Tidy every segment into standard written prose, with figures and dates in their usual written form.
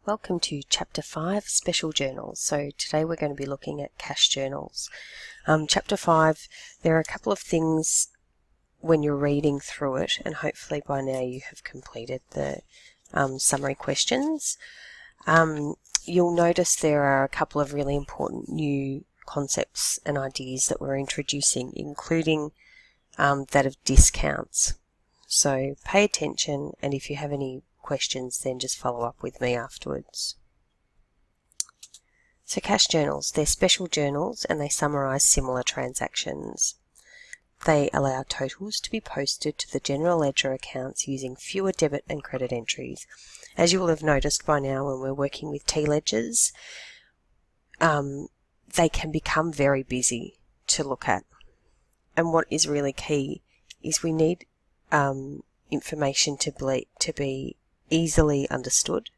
Welcome to Chapter 5 Special Journals. So today we're going to be looking at cash journals. Chapter 5, there are a couple of things when you're reading through it, and hopefully by now you have completed the summary questions. You'll notice there are a couple of really important new concepts and ideas that we're introducing, including that of discounts. So pay attention, and if you have any questions, then just follow up with me afterwards. So cash journals, they're special journals and they summarise similar transactions. They allow totals to be posted to the general ledger accounts using fewer debit and credit entries. As you will have noticed by now when we're working with T-ledgers, they can become very busy to look at. And what is really key is we need information to be easily understood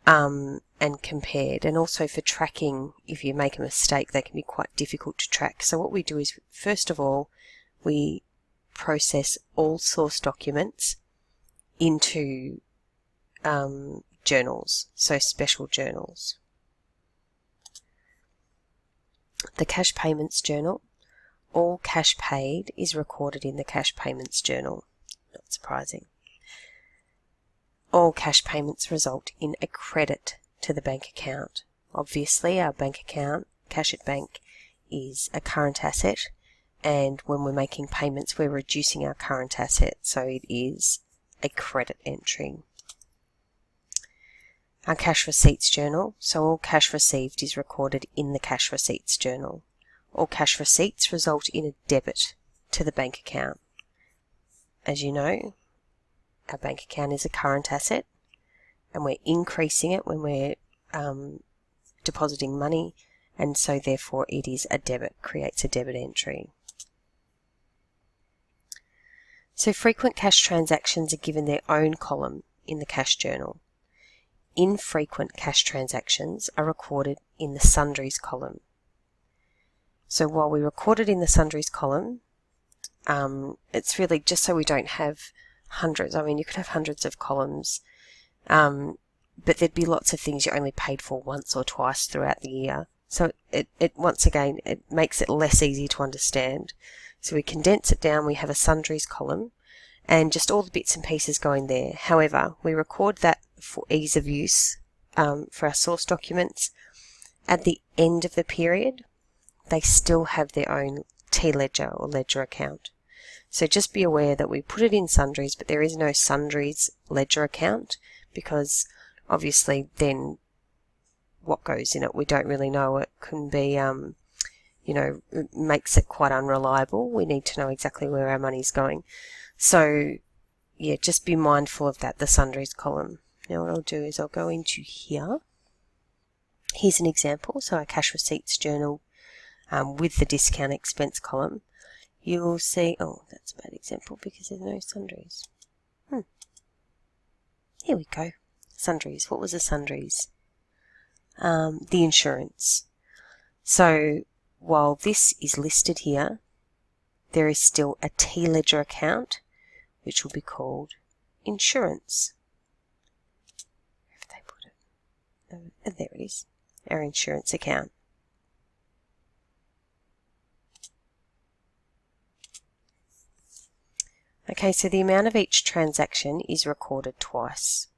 and compared, and also for tracking. If you make a mistake, they can be quite difficult to track. So what we do is, first of all, we process all source documents into journals, so special journals. The cash payments journal, all cash paid is recorded in the cash payments journal. Not surprising. All cash payments result in a credit to the bank account. Obviously, our bank account, cash at bank, is a current asset, and when we're making payments, we're reducing our current asset, so it is a credit entry. Our cash receipts journal, so all cash received is recorded in the cash receipts journal. All cash receipts result in a debit to the bank account. As you know, our bank account is a current asset, and we're increasing it when we're depositing money, and so therefore it is a debit, creates a debit entry. So frequent cash transactions are given their own column in the cash journal. Infrequent cash transactions are recorded in the sundries column. So while we record it in the sundries column, it's really just so we don't have hundreds. I mean, you could have hundreds of columns, but there'd be lots of things you only paid for once or twice throughout the year. So it once again, it makes it less easy to understand. So we condense it down, we have a sundries column, and just all the bits and pieces going there. However, we record that for ease of use for our source documents. At the end of the period, they still have their own T-ledger or ledger account. So just be aware that we put it in sundries, but there is no sundries ledger account, because obviously then what goes in it, we don't really know. It can be, it makes it quite unreliable. We need to know exactly where our money's going. So yeah, just be mindful of that, the sundries column. Now what I'll do is I'll go into here. Here's an example. So our cash receipts journal with the discount expense column. You'll see, oh, that's a bad example because there's no sundries. Here we go. Sundries. What was the sundries? The insurance. So while this is listed here, there is still a T-ledger account, which will be called insurance. Where have they put it? Oh, there it is. Our insurance account. Okay, so the amount of each transaction is recorded twice.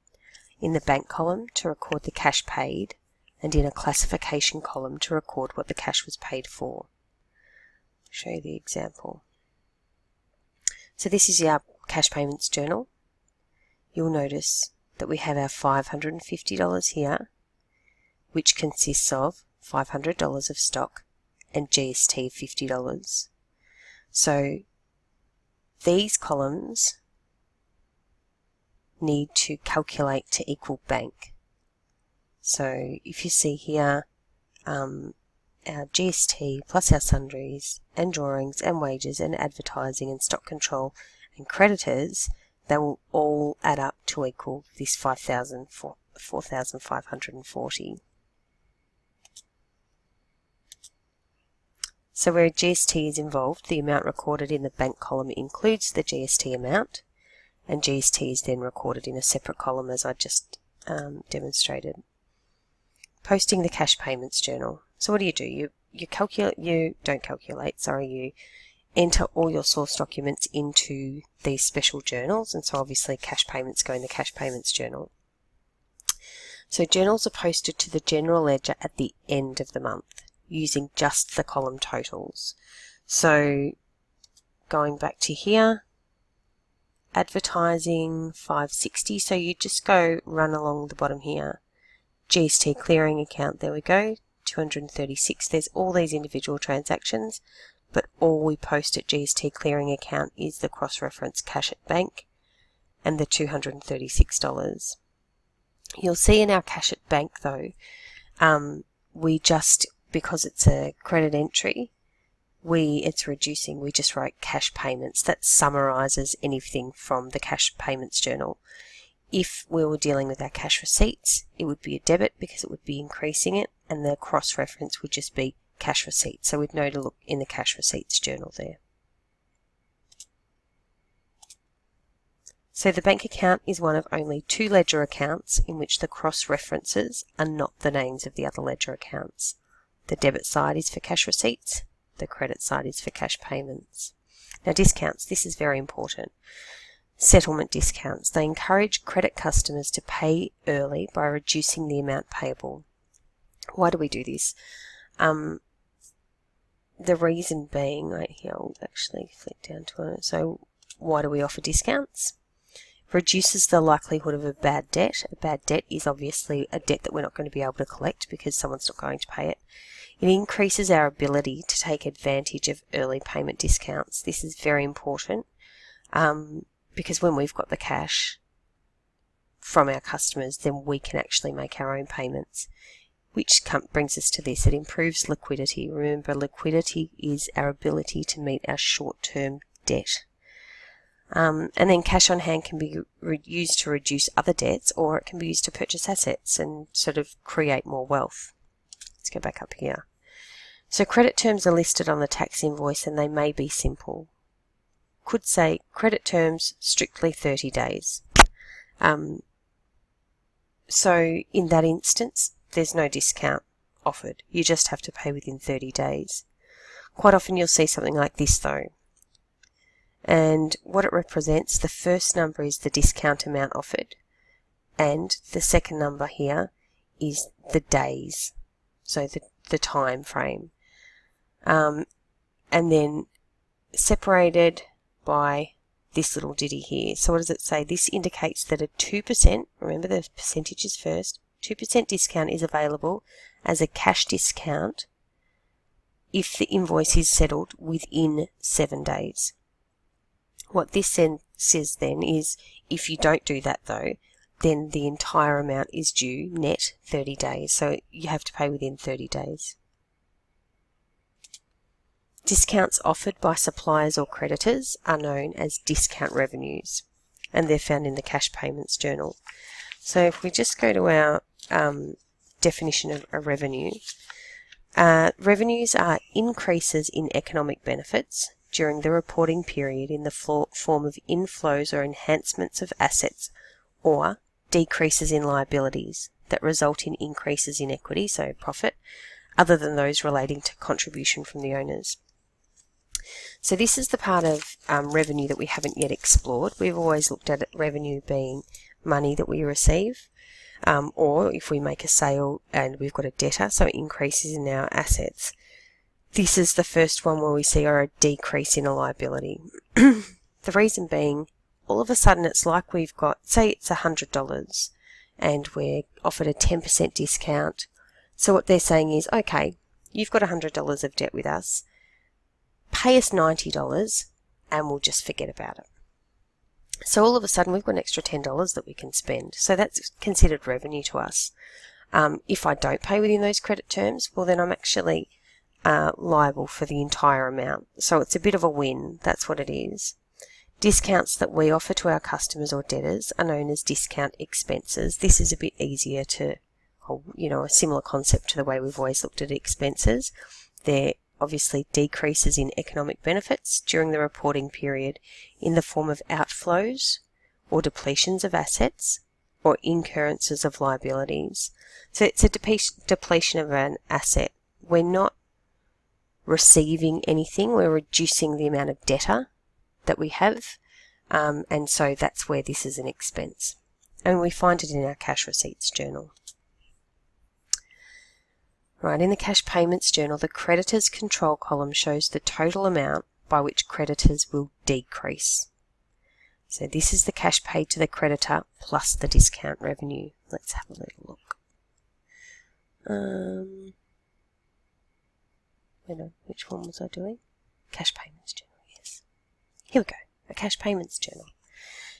In the bank column to record the cash paid, and in a classification column to record what the cash was paid for. I'll show you the example. So this is our cash payments journal. You'll notice that we have our $550 here, which consists of $500 of stock and GST of $50. So these columns need to calculate to equal bank. So if you see here, our GST plus our sundries and drawings and wages and advertising and stock control and creditors, they will all add up to equal this 4,540. So where GST is involved, the amount recorded in the bank column includes the GST amount, and GST is then recorded in a separate column, as I just demonstrated. Posting the cash payments journal. So what do? You enter all your source documents into these special journals, and so obviously cash payments go in the cash payments journal. So journals are posted to the general ledger at the end of the month using just the column totals. So going back to here, advertising 560, so you just go run along the bottom here. GST clearing account, there we go, 236. There's all these individual transactions, but all we post at GST clearing account is the cross-reference cash at bank and the $236. You'll see in our cash at bank though, we just, because it's a credit entry, it's reducing, we just write cash payments. That summarises anything from the cash payments journal. If we were dealing with our cash receipts, it would be a debit because it would be increasing it, and the cross-reference would just be cash receipts. So we'd know to look in the cash receipts journal there. So the bank account is one of only 2 ledger accounts in which the cross-references are not the names of the other ledger accounts. The debit side is for cash receipts, the credit side is for cash payments. Now discounts, this is very important. Settlement discounts. They encourage credit customers to pay early by reducing the amount payable. Why do we do this? The reason being, right here, I'll actually flick down to it. So why do we offer discounts? Reduces the likelihood of a bad debt. A bad debt is obviously a debt that we're not going to be able to collect because someone's not going to pay it. It increases our ability to take advantage of early payment discounts. This is very important. Because when we've got the cash from our customers, then we can actually make our own payments, which brings us to this. It improves liquidity. Remember, liquidity is our ability to meet our short-term debt. And then cash on hand can be used to reduce other debts, or it can be used to purchase assets and sort of create more wealth. Let's go back up here. So credit terms are listed on the tax invoice, and they may be simple. Could say credit terms strictly 30 days. So in that instance, there's no discount offered. You just have to pay within 30 days. Quite often you'll see something like this though. And what it represents, the first number is the discount amount offered, and the second number here is the days, so the time frame. And then separated by this little ditty here. So what does it say? This indicates that a 2%, remember the percentage is first, 2% discount is available as a cash discount if the invoice is settled within 7 days. What this says then is if you don't do that though, then the entire amount is due net 30 days. So you have to pay within 30 days. Discounts offered by suppliers or creditors are known as discount revenues, and they're found in the cash payments journal. So if we just go to our definition of a revenue, revenues are increases in economic benefits during the reporting period in the form of inflows or enhancements of assets, or decreases in liabilities that result in increases in equity, so profit, other than those relating to contribution from the owners. So this is the part of revenue that we haven't yet explored. We've always looked at revenue being money that we receive, or if we make a sale and we've got a debtor, so increases in our assets. This is the first one where we see a decrease in a liability. The reason being, all of a sudden it's like we've got, say it's $100 and we're offered a 10% discount. So what they're saying is, okay, you've got $100 of debt with us, pay us $90 and we'll just forget about it. So all of a sudden we've got an extra $10 that we can spend. So that's considered revenue to us. If I don't pay within those credit terms, well then I'm actually liable for the entire amount. So it's a bit of a win, that's what it is. Discounts that we offer to our customers or debtors are known as discount expenses. This is a bit easier to, a similar concept to the way we've always looked at expenses. They're obviously decreases in economic benefits during the reporting period in the form of outflows or depletions of assets, or incurrences of liabilities. So it's a depletion of an asset. We're not receiving anything, we're reducing the amount of debtor that we have, and so that's where this is an expense. And we find it in our cash receipts journal. Right, in the cash payments journal, the creditors control column shows the total amount by which creditors will decrease. So this is the cash paid to the creditor plus the discount revenue. Let's have a little look. Which one was I doing? Cash payments journal, yes. Here we go, a cash payments journal.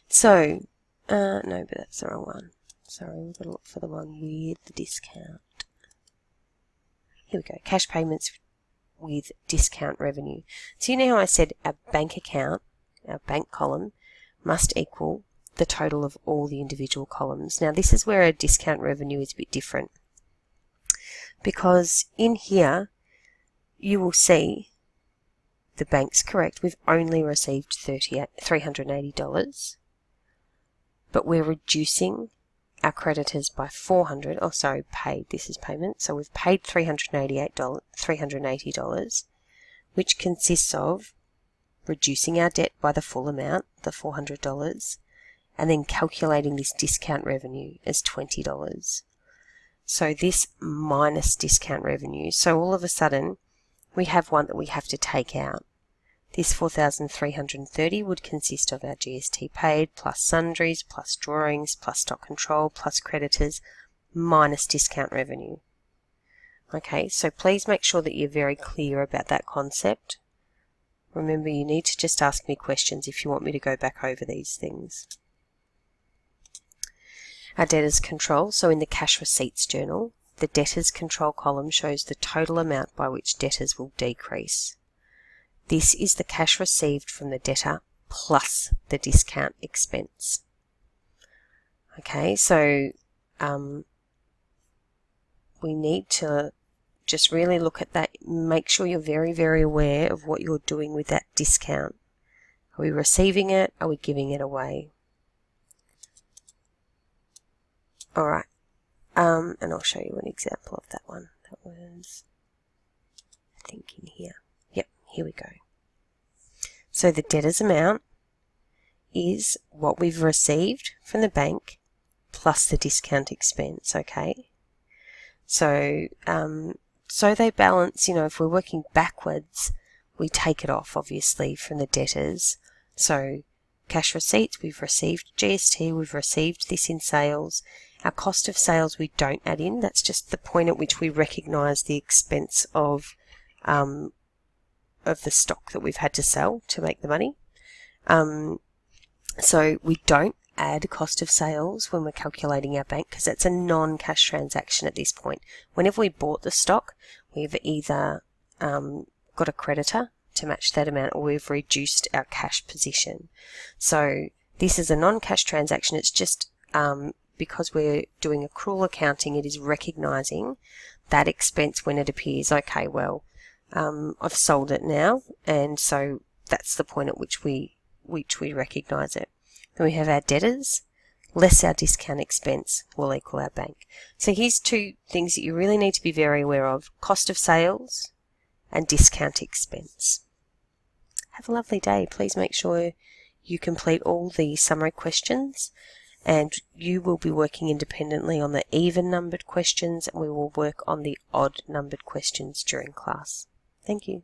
So, no, but that's the wrong one. Sorry, we've got to look for the one with the discount. Here we go, cash payments with discount revenue. So you know how I said our bank account, our bank column, must equal the total of all the individual columns. Now this is where a discount revenue is a bit different, because in here you will see the bank's correct. We've only received $380, but we're reducing our creditors by $400, paid, this is payment, so we've paid $380, which consists of reducing our debt by the full amount, the $400, and then calculating this discount revenue as $20. So this minus discount revenue, so all of a sudden we have one that we have to take out. This $4,330 would consist of our GST paid, plus sundries, plus drawings, plus stock control, plus creditors, minus discount revenue. Okay, so please make sure that you're very clear about that concept. Remember, you need to just ask me questions if you want me to go back over these things. Our debtors control, so in the cash receipts journal, the debtors control column shows the total amount by which debtors will decrease. This is the cash received from the debtor plus the discount expense. Okay, so we need to just really look at that. Make sure you're very, very aware of what you're doing with that discount. Are we receiving it? Are we giving it away? Alright, and I'll show you an example of that one. That was, I think, in here. Yep, here we go. So the debtor's amount is what we've received from the bank plus the discount expense, okay? So, so they balance, if we're working backwards, we take it off, obviously, from the debtors. So cash receipts, we've received GST, we've received this in sales. Our cost of sales we don't add in. That's just the point at which we recognise the expense of the stock that we've had to sell to make the money. So we don't add cost of sales when we're calculating our bank, because that's a non-cash transaction at this point. Whenever we bought the stock, we've either got a creditor to match that amount, or we've reduced our cash position. So this is a non-cash transaction. It's just because we're doing accrual accounting, it is recognising that expense when it appears. Okay, well, I've sold it now, and so that's the point at which we recognise it. Then we have our debtors, less our discount expense will equal our bank. So here's two things that you really need to be very aware of: cost of sales and discount expense. Have a lovely day. Please make sure you complete all the summary questions, and you will be working independently on the even numbered questions, and we will work on the odd numbered questions during class. Thank you.